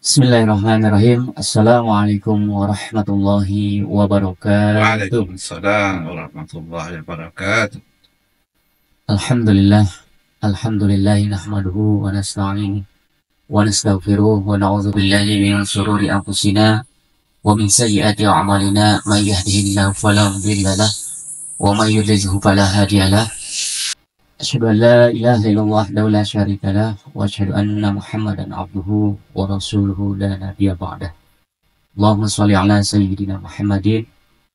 Bismillahirrahmanirrahim. Assalamualaikum warahmatullahi wabarakatuh. Waalaikumsalam warahmatullahi wabarakatuh. Alhamdulillah, alhamdulillahi nahmaduhu wa nasta'inuhu wa nastaghfiruh wa na'udzu billahi min shururi anfusina wa min sayyiati a'malina may yahdihillahu fala mudilla lahu wa may yudlilhu fala hadiya lahu. Asyhadu an la ilaha illallah wahdahu la syarika lahu wa asyhadu anna Muhammadan abduhu wa rasuluhu la nabiyya ba'dah. Allahumma shalli ala sayyidina Muhammadin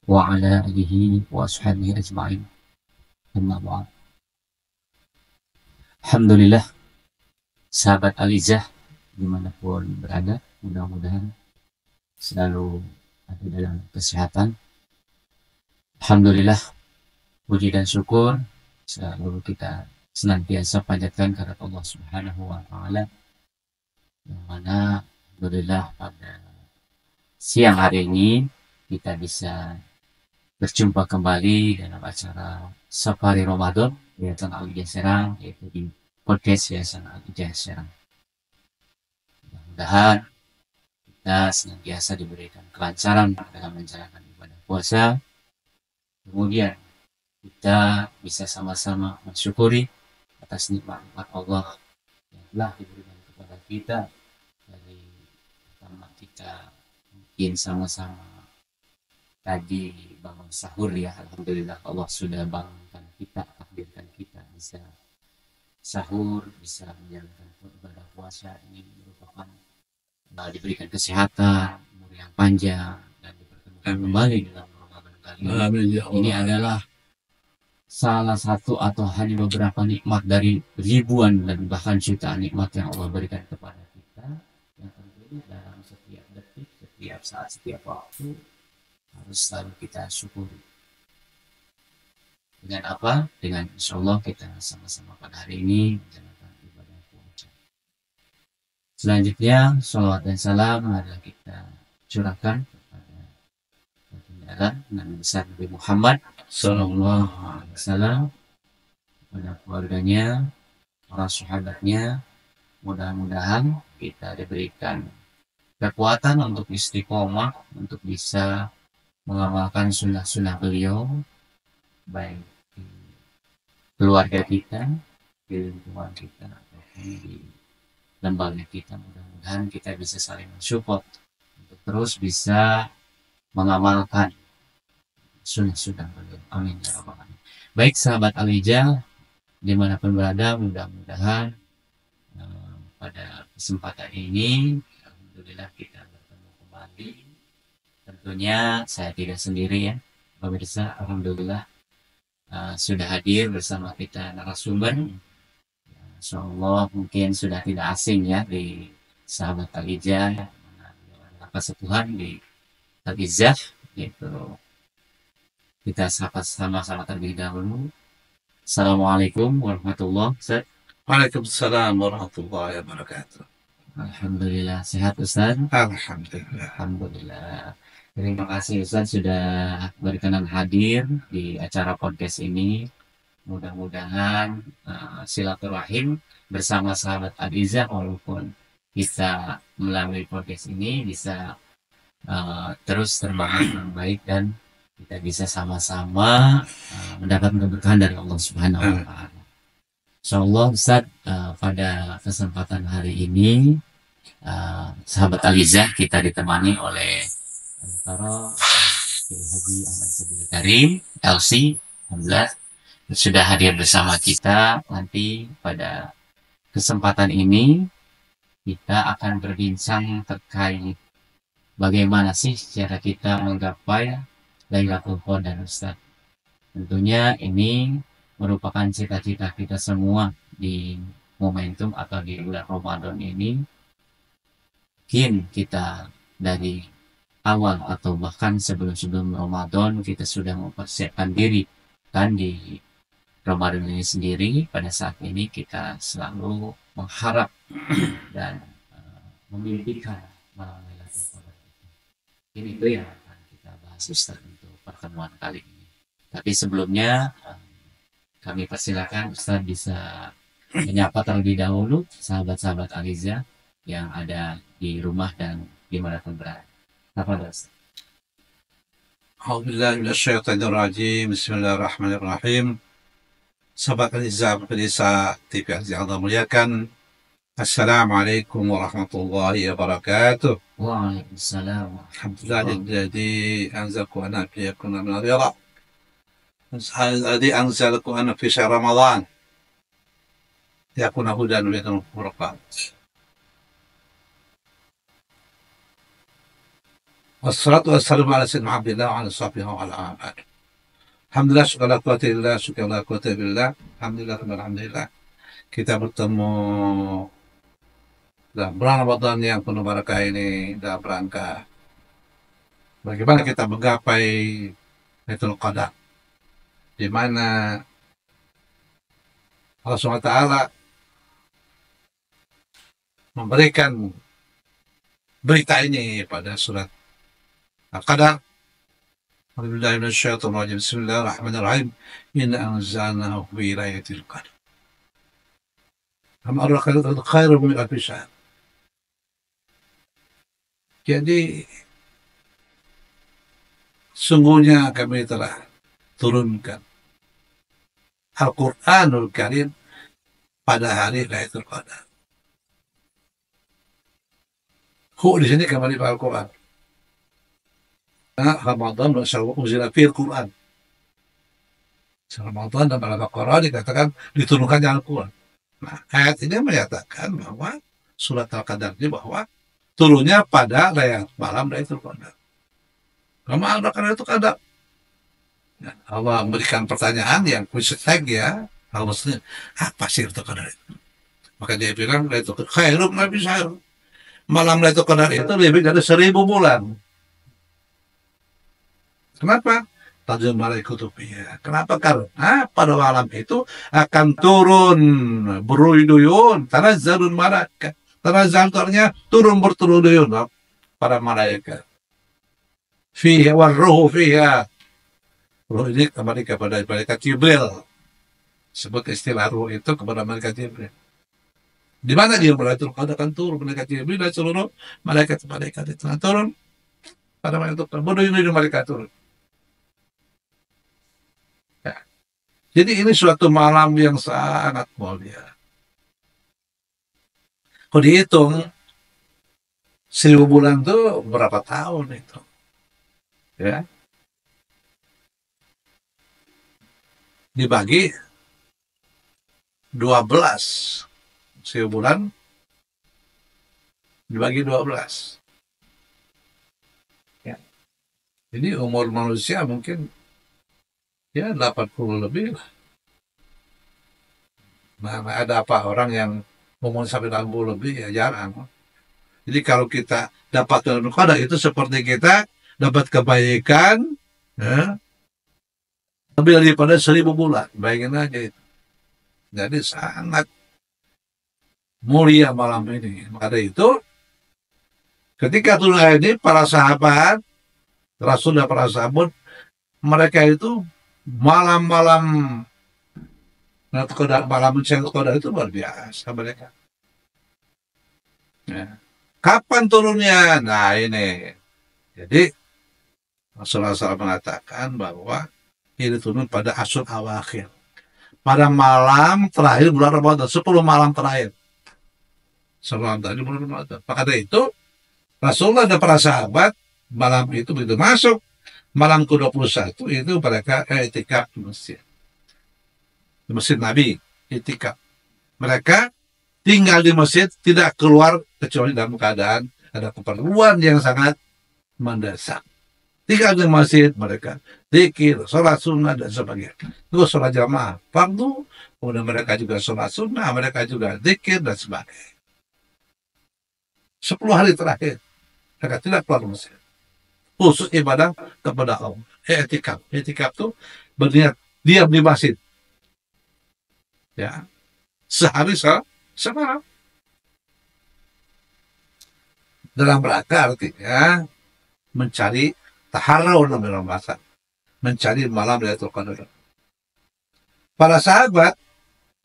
wa ala alihi wa ashabihi ajma'in. Amma ba'd. Alhamdulillah, sahabat Alizah dimanapun berada, mudah-mudahan selalu ada dalam kesehatan. Alhamdulillah, puji dan syukur selalu kita senantiasa panjatkan kepada Allah Subhanahu wa Ta'ala, yang mana alhamdulillah pada siang hari ini kita bisa berjumpa kembali dalam acara Safari Ramadan Yayasan Al-Hijjah Serang, yaitu di podcast Yayasan Al-Hijjah Serang. Mudah-mudahan kita senantiasa diberikan kelancaran dalam menjalankan ibadah puasa. Kemudian kita bisa sama-sama mensyukuri atas nikmat-nikmat Allah yang telah diberikan kepada kita. Dari pertama kita mungkin sama-sama tadi bangun sahur, ya alhamdulillah Allah sudah bangunkan kita, takdirkan kita bisa sahur, bisa menjalankan ibadah puasa. Ini merupakan diberikan kesehatan, umur yang panjang, dan dipertemukan kembali dalam Ramadan kali ini. Amin ya Ini Allah. adalah salah satu atau hanya beberapa nikmat dari ribuan dan bahkan jutaan nikmat yang Allah berikan kepada kita, yang tentunya dalam setiap detik, setiap saat, setiap waktu harus selalu kita syukuri. Dengan apa? Dengan insya Allah kita sama-sama pada hari ini menjalankan ibadah puasa. Selanjutnya, salawat dan salam adalah kita curahkan kepada baginda Nabi besar Nabi Muhammad Sallallahu Alaihi Wasallam, kepada keluarganya, para sahabatnya. Mudah-mudahan kita diberikan kekuatan untuk istiqomah, untuk bisa mengamalkan sunnah-sunnah beliau, baik di keluarga kita, di lingkungan kita, ataupun di lembaga kita. Mudah-mudahan kita bisa saling mensupport untuk terus bisa mengamalkan sunnah-sunnah beliau. Amin ya rabbal alamin. Baik sahabat Alizah dimanapun berada, mudah-mudahan pada kesempatan ini alhamdulillah kita bertemu kembali. Tentunya saya tidak sendiri, ya pemirsa. Alhamdulillah sudah hadir bersama kita narasumber. Insyaallah mungkin sudah tidak asing ya di sahabat Alizah, Kesepuhan di Alizah, yaitu kita sama-sama terlebih dahulu. Assalamualaikum warahmatullahi wabarakatuh. Waalaikumsalam warahmatullahi wabarakatuh. Alhamdulillah sehat Ustaz. Alhamdulillah. Alhamdulillah. Terima kasih Ustaz sudah berkenan hadir di acara podcast ini. Mudah-mudahan silaturahim bersama sahabat Alizah, walaupun kita melalui podcast ini bisa terus terbangun dengan baik dan kita bisa sama-sama mendapat keberkahan dari Allah Subhanahu wa Ta'ala. Insyaallah Ustaz, pada kesempatan hari ini sahabat Alizah kita ditemani oleh Al-Qaro Haji Ahmad Sabili Karim LC, alhamdulillah sudah hadir bersama kita. Nanti pada kesempatan ini kita akan berbincang terkait bagaimana sih cara kita menggapai Lailatul Qadar Ustaz. Tentunya ini merupakan cita-cita kita semua di momentum atau di bulan Ramadan ini. Mungkin kita dari awal atau bahkan sebelum Ramadan kita sudah mempersiapkan diri kan di Ramadan ini sendiri. Pada saat ini kita selalu mengharap dan memimpikan malam Lailatul Qadar. Ini itu yang akan kita bahas Ustaz untuk pertemuan kali ini. Tapi sebelumnya kami persilakan Ustaz bisa menyapa terlebih dahulu sahabat-sahabat Alizah yang ada di rumah dan dimanapun berada. Apa Ustaz? أعوذ بالله من الشيطان الرجيم بسم الله الرحمن الرحيم. Sahabat Rizal Pemirsa TV yang Allah muliakan, Assalamualaikum warahmatullahi wabarakatuh. Waalaikumsalam. Alhamdulillah الذي أنزلكم أنا فيكم من الرضا الذي أنزلكم أنا في شهر رمضان ليكون هدى للفرقان. والصلاة والسلام على سيدنا عبد الله وعلى صحبه وعلى آله. Alhamdulillah, syukurlah kuatillah, syukurlah kuatillah, alhamdulillah. Kita bertemu dalam bulan Ramadan yang penuh barakah ini dalam rangka bagaimana kita menggapai Lailatul Qadar, di mana Allah SWT memberikan berita ini pada surat Al-Qadar. Bismillahirrahmanirrahim. Inna anzalnahu fi lailatul qadar. Khairun min alfi syahr. Jadi sungguhnya kami telah turunkan Al-Quranul Karim pada hari Lailatul Qadar. Di sini kembali pada Al-Quran. Ramadan unzila fil Quran. Ramadan dan Al-Baqarah dikatakan diturunkannya Al-Quran. Nah, ayat ini menyatakan bahwa surat Al-Qadar ini bahwa turunnya pada malam Lailatul Qadar. Malam Lailatul Qadar. Ya, Allah memberikan pertanyaan yang khusus lagi ya. Allah maksudnya, apa sih Lailatul Qadar itu? Maka dia bilang Lailatul Qadar khairun min alfi syahr. Malam Lailatul Qadar itu lebih dari 1000 bulan. Kenapa? Tajul malaikutubiyah. Kenapa? Karena pada malam itu akan turun beruyun-uyun, tanazzalul malaikat. Tanazzal artinya turun berturun-uyun para malaikat. Fiha warruhu fiha. Ruh ini kembali kepada malaikat Jibril. Sebut istilah ruh itu kepada malaikat Jibril. Di mana dia Lailatul Qadar akan turun malaikat Jibril dan seluruh malaikat itu akan turun pada malaikat beruyun-uyun malaikat turun. Jadi ini suatu malam yang sangat mulia. Kalau dihitung 1000 bulan itu berapa tahun itu? Ya. Dibagi 12. 1000 bulan dibagi 12. Ya. Jadi umur manusia mungkin ya 80 lebih lah. Nah, ada apa orang yang umur sampai 60 lebih ya jarang. Jadi kalau kita dapat Lailatul Qadar itu seperti kita dapat kebaikan ya, lebih daripada 1000 bulan. Bayangin aja itu. Jadi sangat mulia malam ini. Maka dari itu ketika turun ayat ini para sahabat Rasul dan para sahabat mereka itu malam-malam malam Lailatul Qadar itu luar biasa mereka. Ya. Kapan turunnya? Nah ini. Jadi Rasulullah SAW mengatakan bahwa ini turun pada Asyur Awakhir. Pada malam terakhir bulan Ramadan, 10 malam terakhir. 10 malam terakhir bulan Ramadan. Maka dari itu Rasulullah dan para sahabat malam itu begitu masuk malam ke-21 itu mereka i'tikaf di masjid. Di masjid Nabi, i'tikaf. Mereka tinggal di masjid, tidak keluar kecuali dalam keadaan ada keperluan yang sangat mendesak. Tinggal di masjid mereka, zikir, sholat sunnah dan sebagainya. Itu sholat jamaah, fardu, kemudian mereka juga sholat sunnah, mereka juga zikir dan sebagainya. 10 hari terakhir, mereka tidak keluar masjid. Khusus ibadah kepada Allah. I'tikaf. I'tikaf itu berniat diam di masjid. Ya. Sehari semalam. Dalam rangka artinya mencari taharrau dalam bahasa. Mencari malam Lailatul Qadar. Para sahabat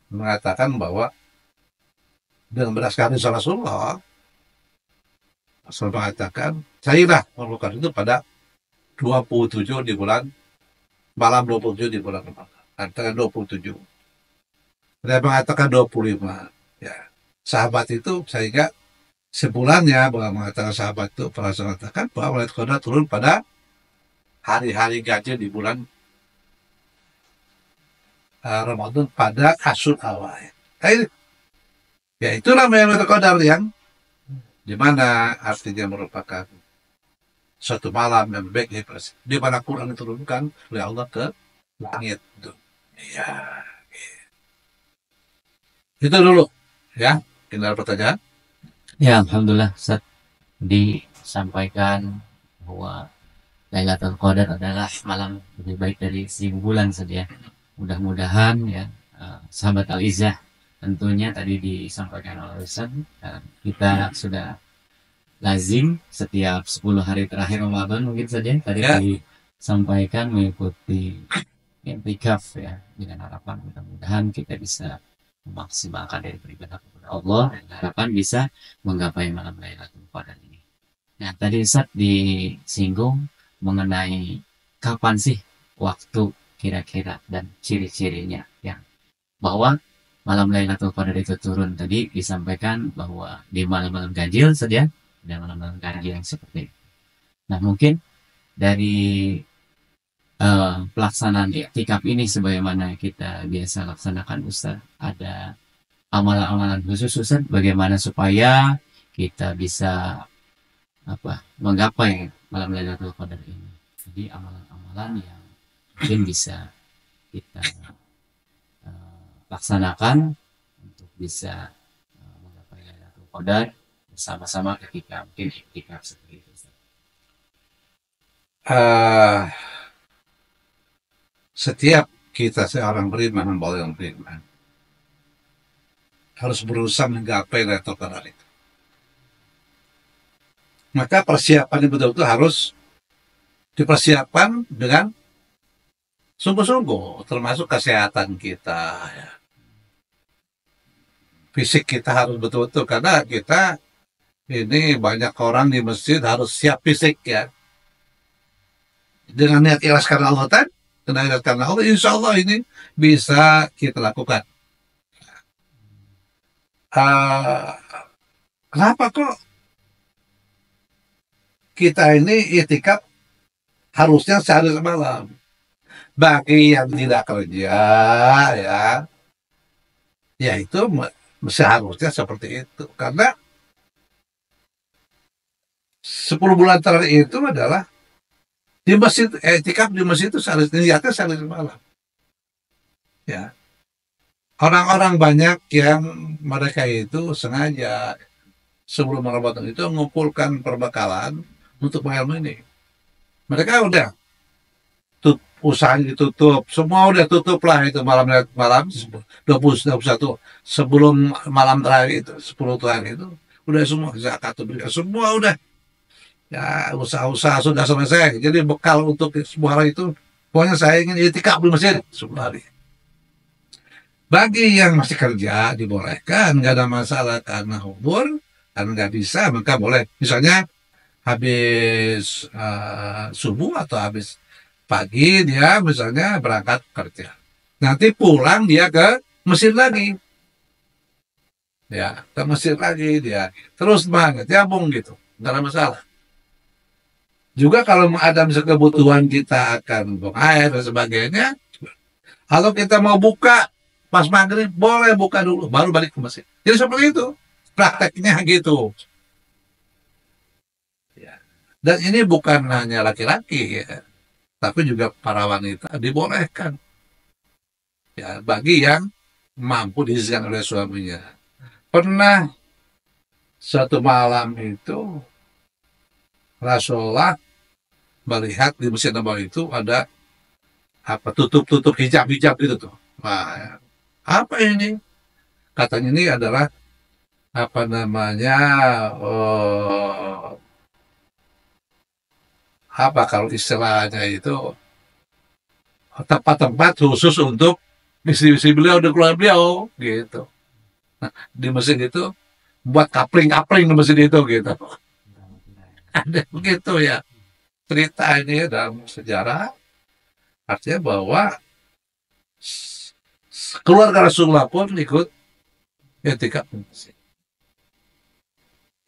mengatakan bahwa dengan berdasarkan hadis Rasulullah Rasul mengatakan, saya melakukan itu pada 27 di bulan, malam 27 di bulan Ramadan. Antara 27. Saya mengatakan 25. Ya. Sahabat itu sehingga sebulannya mengatakan sahabat itu pernah mengatakan bahwa Lailatul Qadar turun pada hari-hari ganjil di bulan Ramadan pada Asyur awal. Ya itulah Lailatul Qadar yang dimana artinya merupakan suatu malam yang baik di mana Quran diturunkan oleh Allah ke langit. Ya, itu dulu ya. Tinggal pertanyaan. Ya, alhamdulillah Ustaz disampaikan bahwa Lailatul Qadar adalah malam lebih baik dari 1000 bulan saja. Mudah-mudahan ya sahabat Al-Izzah tentunya tadi disampaikan oleh Ustaz, kita sudah lazim setiap 10 hari terakhir Ramadan mungkin saja tadi Ya. disampaikan mengikuti i'tikaf ya, dengan harapan mudah-mudahan kita bisa memaksimalkan dari beribadah kepada Allah dan harapan bisa menggapai malam Lailatul Qadar ini. Nah, tadi Ustaz disinggung mengenai kapan sih waktu kira-kira dan ciri-cirinya yang bahwa malam Lailatul Qadar itu turun. Tadi disampaikan bahwa di malam-malam ganjil saja dan malam-malam ganjil yang seperti itu. Nah, mungkin dari pelaksanaan iktikaf ini sebagaimana kita biasa laksanakan Ustaz, ada amalan-amalan khusus Ustaz bagaimana supaya kita bisa menggapai malam Lailatul Qadar ini. Jadi amalan-amalan yang mungkin bisa kita laksanakan untuk bisa menggapai Lailatul Qadar bersama-sama ketika mungkin iktikaf seperti itu Ustaz. Setiap kita seorang beriman, hamba yang beriman, harus berusaha menggapai Lailatul Qadar itu. Maka persiapan itu betul-betul harus dipersiapkan dengan sungguh-sungguh, termasuk kesehatan kita. Ya. Fisik kita harus betul-betul, karena kita ini banyak orang di masjid harus siap fisik ya. Dengan niat ikhlas karena Allah tadi, karena Allah, insya Allah ini bisa kita lakukan. Kenapa kok kita ini iktikaf harusnya sehari semalam? Bagi yang tidak kerja ya itu seharusnya seperti itu, karena 10 bulan terakhir itu adalah di masjid, iktikaf di masjid itu niatnya sehari semalam. Ya. Orang-orang banyak yang mereka itu sengaja sebelum Ramadan itu mengumpulkan perbekalan untuk mengalami ini. Mereka udah usahanya ditutup, semua udah tutup lah itu malam 21 sebelum malam terakhir itu 10 terakhir itu udah semua zakat semua udah. Ya, usaha-usaha sudah selesai. Jadi bekal untuk semua hari itu, pokoknya saya ingin iktikaf di masjid 10 hari. Bagi yang masih kerja, dibolehkan, nggak ada masalah karena umur, karena nggak bisa, maka boleh. Misalnya, habis subuh atau habis pagi, dia misalnya berangkat kerja. Nanti pulang dia ke masjid lagi. Ya, ke masjid lagi dia. Terus banget, nyambung gitu. Nggak ada masalah. Juga kalau ada misalnya kebutuhan kita akan buang air dan sebagainya, kalau kita mau buka pas maghrib, boleh buka dulu, baru balik ke masjid. Jadi seperti itu, prakteknya gitu. Ya. Dan ini bukan hanya laki-laki, ya, tapi juga para wanita dibolehkan. Ya, bagi yang mampu diizinkan oleh suaminya. Pernah suatu malam itu, Rasulullah melihat di Masjid Nabawi itu ada tutup hijab itu tuh. Nah, apa ini? Katanya ini adalah kalau istilahnya itu tempat-tempat khusus untuk istri-istri beliau dan keluarga beliau gitu. Nah, di masjid itu buat kapling di masjid itu gitu. Ada begitu ya cerita ini ya dalam sejarah, artinya bahwa keluarga Rasulullah pun ikut etika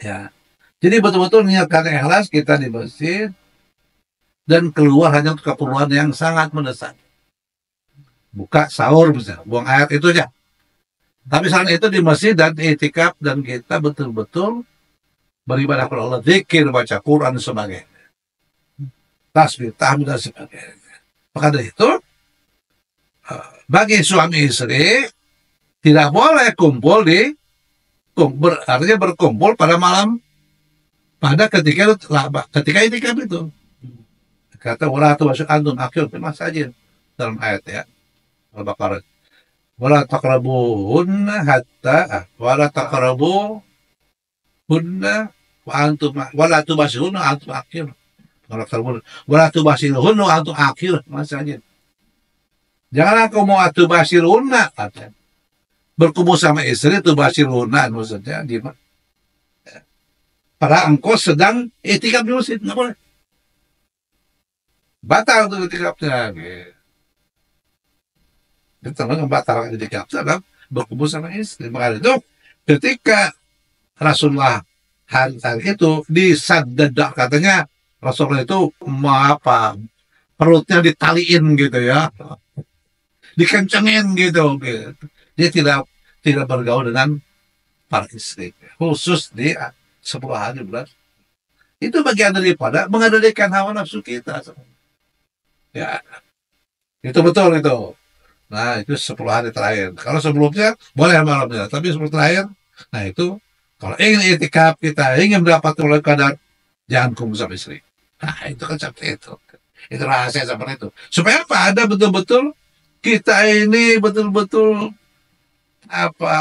ya. Jadi betul-betul niatkan ikhlas kita di masjid dan keluar hanya untuk keperluan yang sangat mendesak. Buka sahur misalnya, buang air itu aja. Tapi selain itu di masjid dan itikaf dan kita betul-betul beribadah kepada Allah, zikir, baca Quran dan sebagainya. Tasbih, tahmid dan sebagainya. Maka dari itu bagi suami istri tidak boleh kumpul artinya berkumpul pada malam pada ketika itikaf itu. Kata wala tubasyir antum akhir memang saja dalam ayat ya Al-Baqarah. Wala taqrabuhunna hatta wala taqrabuhunna wa antum wala tubasyirunna antum akhir. Wala tubasyirunna wa antum akhir masanya. Jangan kau mau tubashirunna kata. Berkumpul sama istri tubashirunna maksudnya di pada engkau sedang itikaf di masjid, nggak boleh. Batal untuk itikafnya. Kita membatalkan itikaf dalam berkumpul sama istri. Maka itu ketika Rasulullah hari itu disadada, katanya Rasulullah itu apa perutnya ditaliin gitu ya, dikencengin gitu. Dia tidak bergaul dengan para istri, khusus di 10 hari bulan. Itu bagian daripada mengendalikan hawa nafsu kita. Ya, itu betul itu. Nah, itu 10 hari terakhir. Kalau sebelumnya boleh malamnya, tapi 10 terakhir, nah itu kalau ingin itikaf kita ingin mendapat oleh kadar, jangan kumpul sama istri. Nah, itu kan seperti itu. Itu rahasia seperti itu. Supaya apa? Ada betul-betul kita ini betul-betul apa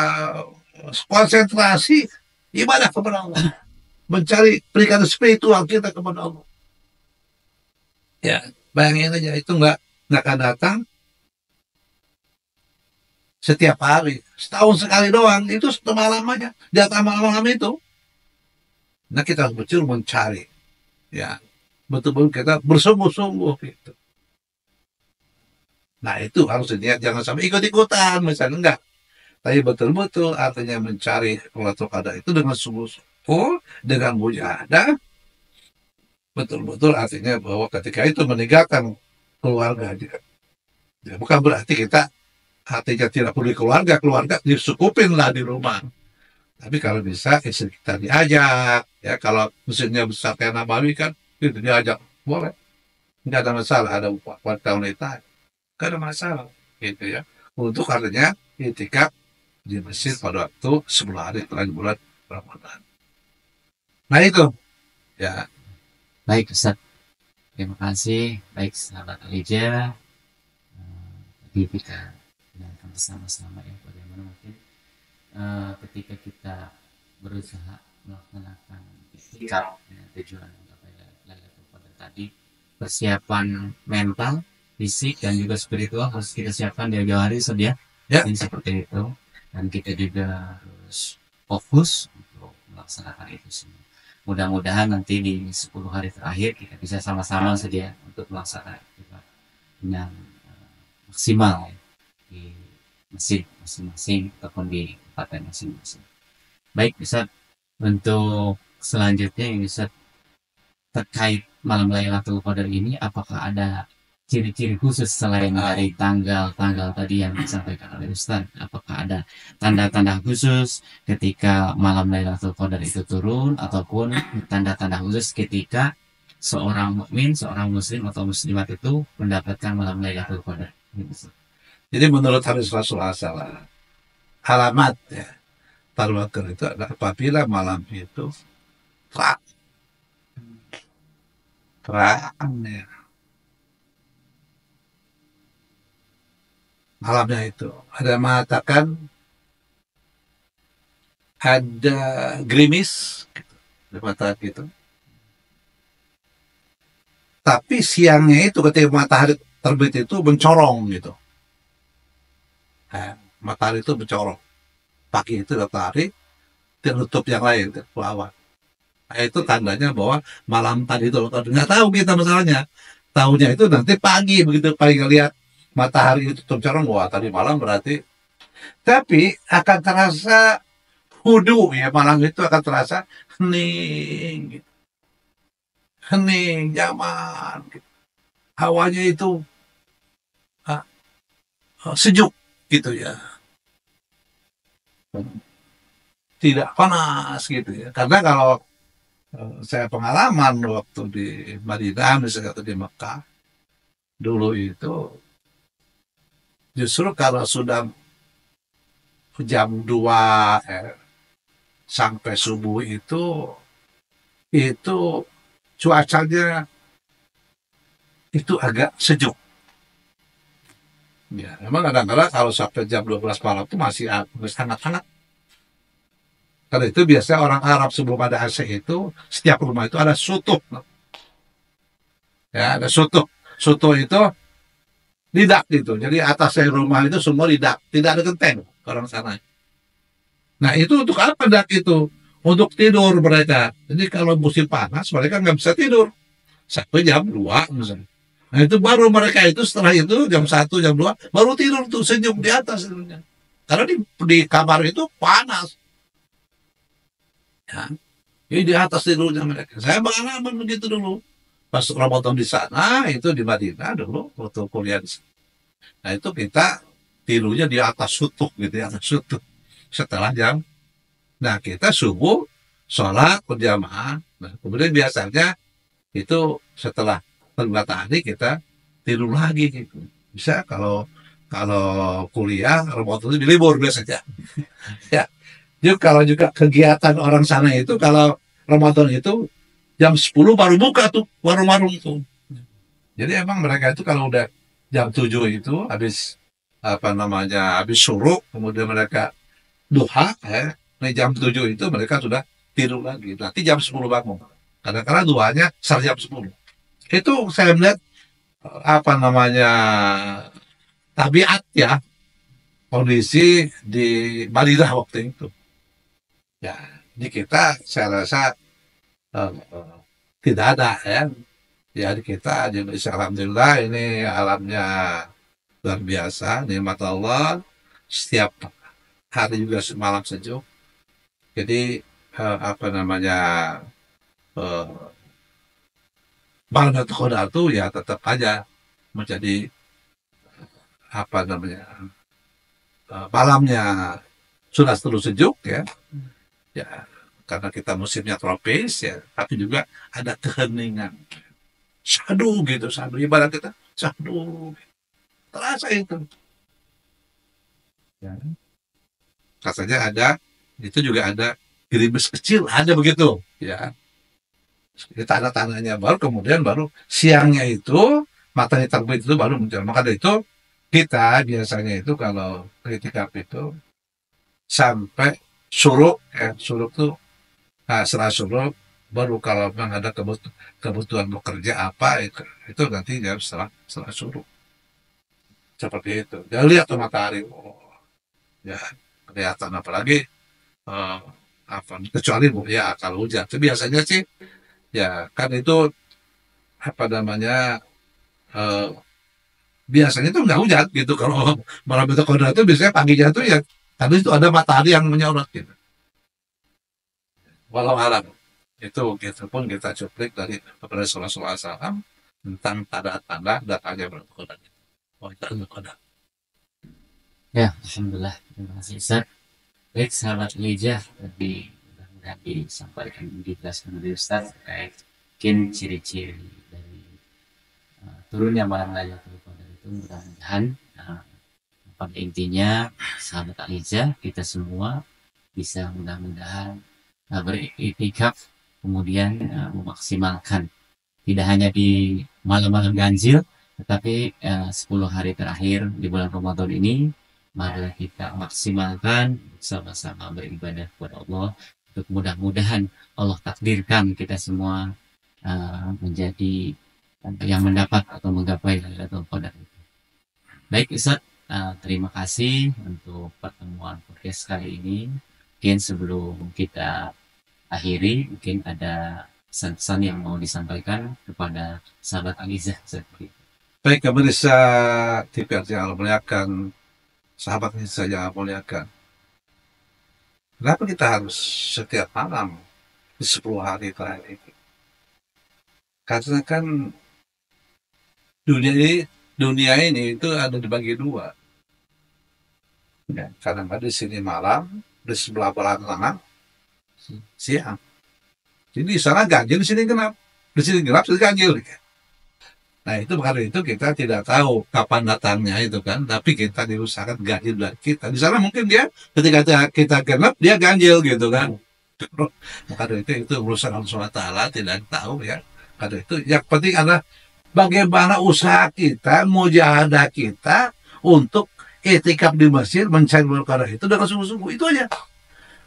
konsentrasi ibadah kepada Allah, mencari perikatan spiritual kita kepada Allah. Ya, bayangin aja itu nggak akan datang setiap hari, setahun sekali doang, itu satu malam aja, di atas malam-malam itu. Nah kita harus betul mencari, ya betul-betul kita bersungguh-sungguh gitu. Nah itu harus dilihat, jangan sampai ikut-ikutan misalnya, enggak. Tapi betul-betul artinya mencari Lailatul Qadar itu dengan sungguh-sungguh, dengan mujahadah, betul-betul artinya bahwa ketika itu meninggalkan keluarga juga. Ya, bukan berarti kita artinya tidak perlu keluarga disukupin lah di rumah. Tapi kalau bisa istri kita diajak, ya kalau mesinnya besar kayak Nabawi kan, itu diajak boleh, nggak ada masalah, ada wanita, nggak ada masalah, gitu ya. Untuk artinya itikaf di masjid pada waktu 10 hari terakhir bulan Ramadan. Nah itu, ya. Baik Ustaz, terima kasih. Baik sahabat Alija, tadi kita dengarkan bersama-sama ya bagaimana mungkin ketika kita berusaha melaksanakan itikaf dengan tujuan mencapai Lailatul Qadar tadi, persiapan mental, fisik dan juga spiritual harus kita siapkan di jauh hari sedia. Ya. Ini seperti itu, dan kita juga harus fokus untuk melaksanakan itu semua. Mudah-mudahan nanti di 10 hari terakhir kita bisa sama-sama sedia untuk melaksanakan itu dengan maksimal ya, di masjid masing-masing ataupun di tempat masing-masing. Baik Ustaz, untuk selanjutnya yang Ustaz terkait malam Lailatul Qadar ini, apakah ada ciri-ciri khusus selain dari tanggal tadi yang disampaikan oleh Ustaz? Apakah ada tanda-tanda khusus ketika malam Lailatul Qadar itu turun, ataupun tanda-tanda khusus ketika seorang mukmin, seorang muslim atau muslimat itu mendapatkan malam Lailatul Qadar? Jadi menurut hadis Rasulullah SAW, alamat ya Lailatul Qadar itu adalah apabila malam itu terang ya. Malamnya itu ada mengatakan ada gerimis gitu, ada matahari gitu. Tapi siangnya itu ketika matahari terbit itu mencorong gitu. Matahari itu mencorong. Pagi itu matahari tertutup yang lain, awan. Nah, itu tandanya bahwa malam tadi itu kalau nggak tahu kita masalahnya. Tahunya itu nanti pagi begitu paling lihat matahari itu tercorong, wah tadi malam berarti. Tapi akan terasa hudu ya, malam itu akan terasa hening, hening, nyaman. Hawanya itu ah, sejuk gitu ya, tidak panas gitu ya. Karena kalau saya pengalaman waktu di Madinah misalnya atau di Mekah dulu itu, justru kalau sudah jam 2 sampai subuh itu cuacanya itu agak sejuk. Ya, memang kadang-kadang kalau sampai jam 12 malam itu masih hangat-hangat. Karena itu biasanya orang Arab sebelum ada AC itu, setiap rumah itu ada sutuh. Ya, ada sutuh. Sutuh itu lidak gitu. Jadi atasnya rumah itu semua lidak. Tidak ada genteng orang sana. Nah itu untuk apa dak itu? Untuk tidur mereka. Jadi kalau musim panas mereka nggak bisa tidur. Sampai jam 2 misalnya. Nah itu baru mereka itu setelah itu jam 1 jam 2 baru tidur tuh senyum di atas tidurnya. Karena di kamar itu panas. Ya. Jadi di atas tidurnya mereka. Saya pengalaman begitu dulu. Pas Ramadan di sana, itu di Madinah dulu, waktu kuliah di sana. Nah itu kita tidurnya di atas sutuh gitu, di atas sutuh. Setelah jam, nah kita subuh, sholat berjamaah. Nah kemudian biasanya itu setelah terbit matahari kita tidur lagi gitu. Bisa kalau kalau kuliah Ramadan itu libur biasanya. Ya, jadi kalau juga kegiatan orang sana itu kalau Ramadan itu jam 10 baru buka tuh warung-warung itu. Jadi emang mereka itu kalau udah jam 7 itu habis apa namanya habis suruh kemudian mereka duha ya, nah jam 7 itu mereka sudah tidur lagi. Nanti jam 10 bangun. Kadang-kadang duhanya setelah jam 10. Itu saya melihat apa namanya tabiat ya kondisi di Madinah waktu itu. Ya, di kita saya rasa eh, tidak ada ya. Ya di kita di Indonesia alhamdulillah ini alamnya luar biasa, nikmat Allah. Setiap hari juga malam sejuk. Jadi apa namanya eh, malam Lailatul Qadar itu ya tetap aja menjadi apa namanya malamnya sudah terus sejuk ya, ya karena kita musimnya tropis ya, tapi juga ada keheningan, sadu gitu, sadu ibarat kita sadu, terasa itu. Ya. Katanya ada, itu juga ada gerimis kecil, ada begitu ya. Di tanah-tanahnya baru kemudian baru siangnya itu matahari terbit itu baru muncul. Maka dari itu kita biasanya itu kalau itikaf itu sampai suruk ya, suruk tuh nah, setelah suruk baru kalau memang ada kebutuhan bekerja apa itu nanti ya setelah suruk seperti itu. Ya lihat tuh matahari, oh, ya kelihatan apalagi eh, apa kecuali ya kalau hujan. Tapi biasanya sih ya kan itu apa namanya eh, biasanya tuh nggak hujan gitu kalau malam itu kodrat itu biasanya paginya tuh ya tadi itu ada matahari yang menyorot gitu. Walau alam itu gitu pun kita cuplik dari kepada Rasulullah SAW tentang tanda-tanda datangnya bulan kodrat. Oh itu kodrat. Ya, alhamdulillah. Terima kasih Ustaz. Baik, sahabat Lijah, tadi mudah-mudahan disampaikan dijelaskan oleh Ustaz terkait mungkin ciri-ciri dari turunnya malam Lailatul Qadar itu mudah-mudahan pada intinya sahabat Alizah kita semua bisa mudah-mudahan beriktikaf kemudian memaksimalkan tidak hanya di malam-malam ganjil tetapi 10 hari terakhir di bulan Ramadan ini mari kita maksimalkan sama-sama beribadah kepada Allah untuk mudah-mudahan Allah takdirkan kita semua menjadi yang mendapat atau menggapai Lailatul Qadar. Baik Ustaz, terima kasih untuk pertemuan podcast kali ini. Mungkin sebelum kita akhiri, mungkin ada pesan-pesan yang mau disampaikan kepada sahabat Alizah seperti itu. Baik, pemirsa TVR yang Allah muliakan, sahabat Alizah yang Allah muliakan. Kenapa kita harus setiap malam di 10 hari terakhir itu? Karena kan dunia ini itu ada dibagi dua. Ya, kadang ada di sini malam, di sebelah barat siang. Jadi di sana ganjil, di sini gelap. Di sini gelap, di sini ganjil. Nah itu karena itu kita tidak tahu kapan datangnya itu kan, tapi kita diusahakan ganjil dari kita. Di sana mungkin dia ketika kita genap dia ganjil gitu kan. Karena itu urusan Allah SWT tidak tahu ya. Karena itu yang penting adalah bagaimana usaha kita, mujahadah kita untuk itikaf di masjid, mencari perkara itu dengan sungguh-sungguh, itu aja.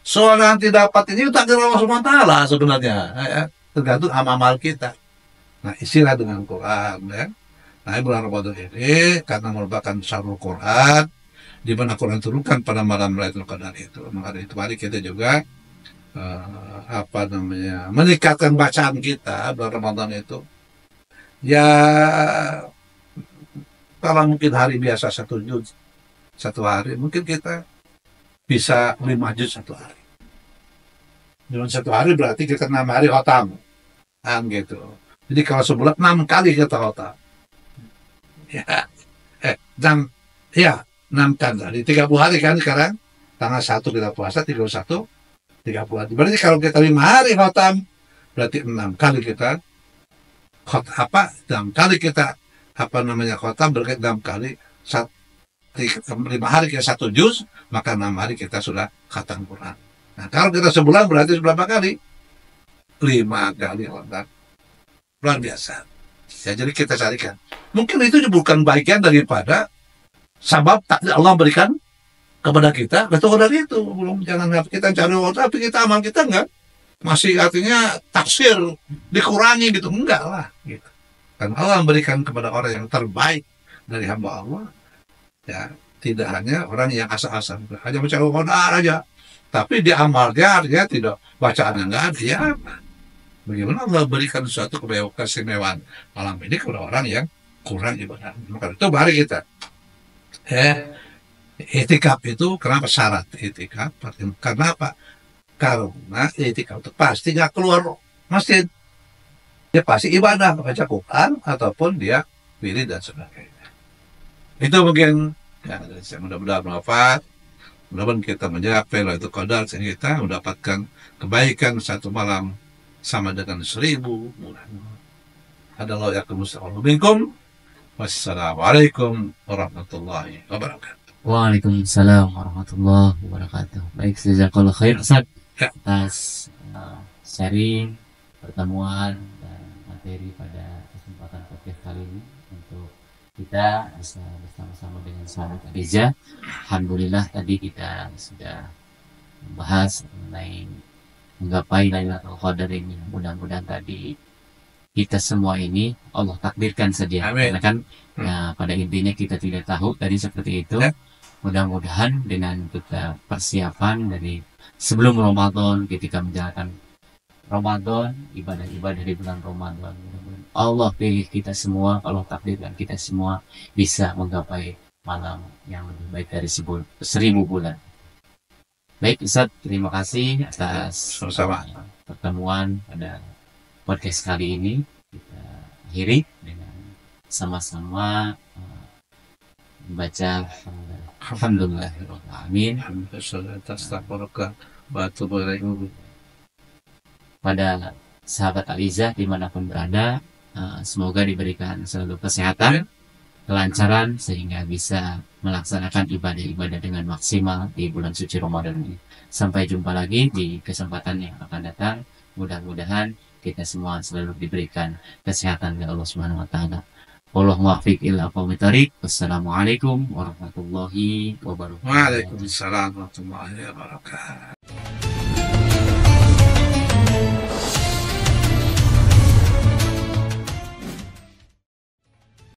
Soal nanti dapat ini takdir Allah SWT sebenarnya, ya. Tergantung amal kita. Nah, isilah dengan Quran, ya. Nah, bulan Ramadan ini karena merupakan syahrul Quran, di mana Quran turunkan pada malam Lailatul Qadar itu. Maka itu mari kita juga meningkatkan bacaan kita bulan Ramadan itu. Ya, kalau mungkin hari biasa 1 juz satu hari, mungkin kita bisa 5 juz 1 hari. Dalam 1 hari berarti kita 6 hari khotam, kan gitu. Jadi kalau sebulan 6 kali kita khotam. Ya, 6 kali. 30 hari kan sekarang. Tanggal 1 kita puasa, 31, 30 hari. Berarti kalau kita 5 hari khotam, berarti 6 kali kita khotam, 6 kali kita khotam, berarti 6 kali 5 hari kita 1 juz, maka 6 hari kita sudah khatam Quran. Nah, kalau kita sebulan berarti berapa kali? 5 kali khotam. Luar biasa. Ya, jadi kita carikan. Mungkin itu bukan bagian daripada sabab takdir Allah berikan kepada kita. Betul dari itu. Belum, jangan kita cari waktu, tapi kita amal kita enggak. Masih artinya taksir dikurangi gitu. Enggak lah. Gitu. Karena Allah memberikan kepada orang yang terbaik dari hamba Allah. Ya, tidak hanya orang yang asal-asal. Hanya baca Al-Quran aja. Tapi di amalnya artinya tidak, bacaannya enggak ada. Ya, bagaimana Allah berikan suatu keistimewaan malam ini kepada orang yang kurang ibadah. Maka itu mari kita itikaf itu, kenapa syarat itikaf? Karena apa? Karena itikaf itu pasti nggak keluar masjid. Dia pasti ibadah, baca Quran ataupun dia wirid dan sebagainya. Itu mungkin ya, mudah-mudahan bermanfaat. Mudah-mudahan kita mencapai Lailatul Qadar sehingga kita mendapatkan kebaikan 1 malam sama dengan 1000 bulan. Adalah ya minkum. Wassalamualaikum warahmatullahi wabarakatuh. Waalaikumsalam warahmatullahi wabarakatuh. Baik, jazakallahu khair Ustaz atas sharing, pertemuan dan materi pada kesempatan podcast kali ini untuk kita bisa bersama-sama dengan sahabat Alizah. Alhamdulillah tadi kita sudah membahas mengenai menggapai Lailatul Qadar ini. Mudah-mudahan tadi kita semua ini Allah takdirkan saja. Amin. Karena kan ya, pada intinya kita tidak tahu tadi seperti itu. Mudah-mudahan dengan kita persiapan dari sebelum Ramadan, ketika menjalankan Ramadan, ibadah-ibadah di bulan Ramadan, Allah pilih kita semua, Allah takdirkan kita semua bisa menggapai malam yang lebih baik dari 1000 bulan. Baik Ustaz, terima kasih atas pertemuan pada podcast kali ini. Kita akhiri dengan sama-sama membaca Alhamdulillahirrahmanirrahim. Pada sahabat Alizah dimanapun berada, semoga diberikan selalu kesehatan, kelancaran sehingga bisa melaksanakan ibadah-ibadah dengan maksimal di bulan suci Ramadan ini. Sampai jumpa lagi di kesempatan yang akan datang. Mudah-mudahan kita semua selalu diberikan kesehatan oleh Allah Subhanahu wa taala. Wallahu muwaffiq ila aqwamit thoriq. Wassalamualaikum warahmatullahi wabarakatuh. Waalaikumsalam warahmatullahi wabarakatuh.